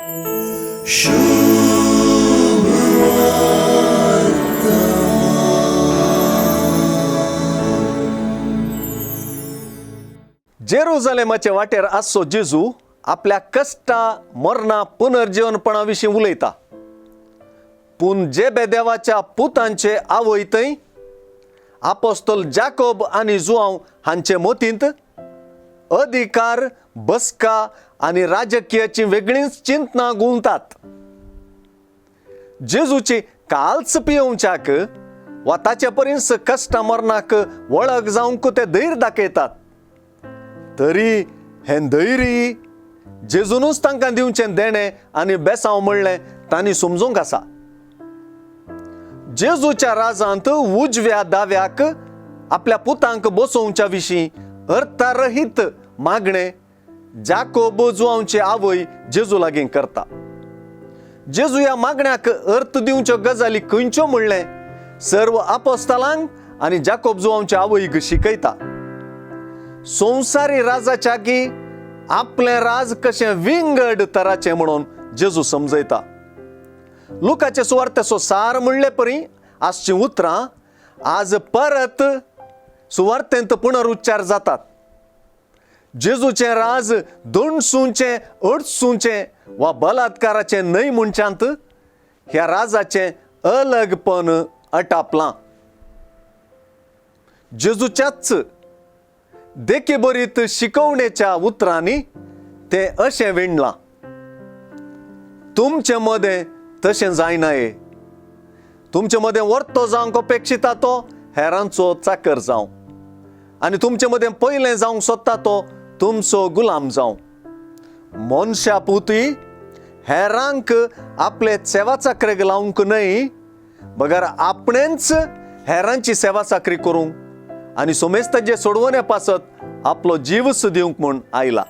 जेरुझलेमाचे वाटेर आसचो जेजू आपल्या कष्टा मरणा पुनर्जीवनपणा उलयता. पूण जेबे देवाच्या पुतांचे आवय थंय आपोस्तोल जाकोब आनी जुआंव हांचे मतींत अधिकार, बसका आनी राजकीयाची वेगळीच चिंतना गुंवतात. जेजूची काल्च पियोवच्याक वा ताचे परिस कष्टा मरणाक वळख जावंक ते धैर्य दाखयतात. तरी हें धैर्य जेजूनच तांकां दिवचें देणें आनी बेसांव म्हणलें तांणी समजूंक आसा. जेजूच्या राजांत उजव्या दाव्याक आपल्या पुतांक बसोवच्या विशीं अर्थरहीत मागणें जाकोब जुआंवचे आवय जेजू लागीं करता. जेजू ह्या मागण्याक अर्थ दिवच्यो गजाली खंयच्यो म्हणलें सर्व आपोस्तलांक आनी जाकोब जुआंवच्या आवयक शिकयता. संवसारी राजाच्या गी आपलें राज कशें विंगड तराचें म्हणून जेजू समजयता. लुकाचे सुवार्तेचो सार म्हणले परी आजची उतरां आज परत सुवार्तेंत पुनरुच्चार जातात. जेजूचें राज दंडसूंचें, अडसूंचें वा बलात्काराचें न्हय म्हणच्यांत ह्या राजाचें अलगपण अटापलां. जेजूच्याच देखीबरीत शिकवणेच्या उतरांनी ते अशें विणलां. तुमचे मदें तशें जायनाये. तुमचे मदें वर्तो जावंक अपेक्षिता तो हेरांचो चाकर जावं आनी तुमचे मदें पयलें जावंक सोदता तो तुमचो गुलाम जावं. मनशा पुती हेरांक आपले सेवा चाकरेक लावंक न्हय, बगर आपणेंच हेरांची सेवा चाकरी करूंक आनी सोमेस्ताचे सोडवणे पासत आपलो जीवच दिवंक म्हूण आयला.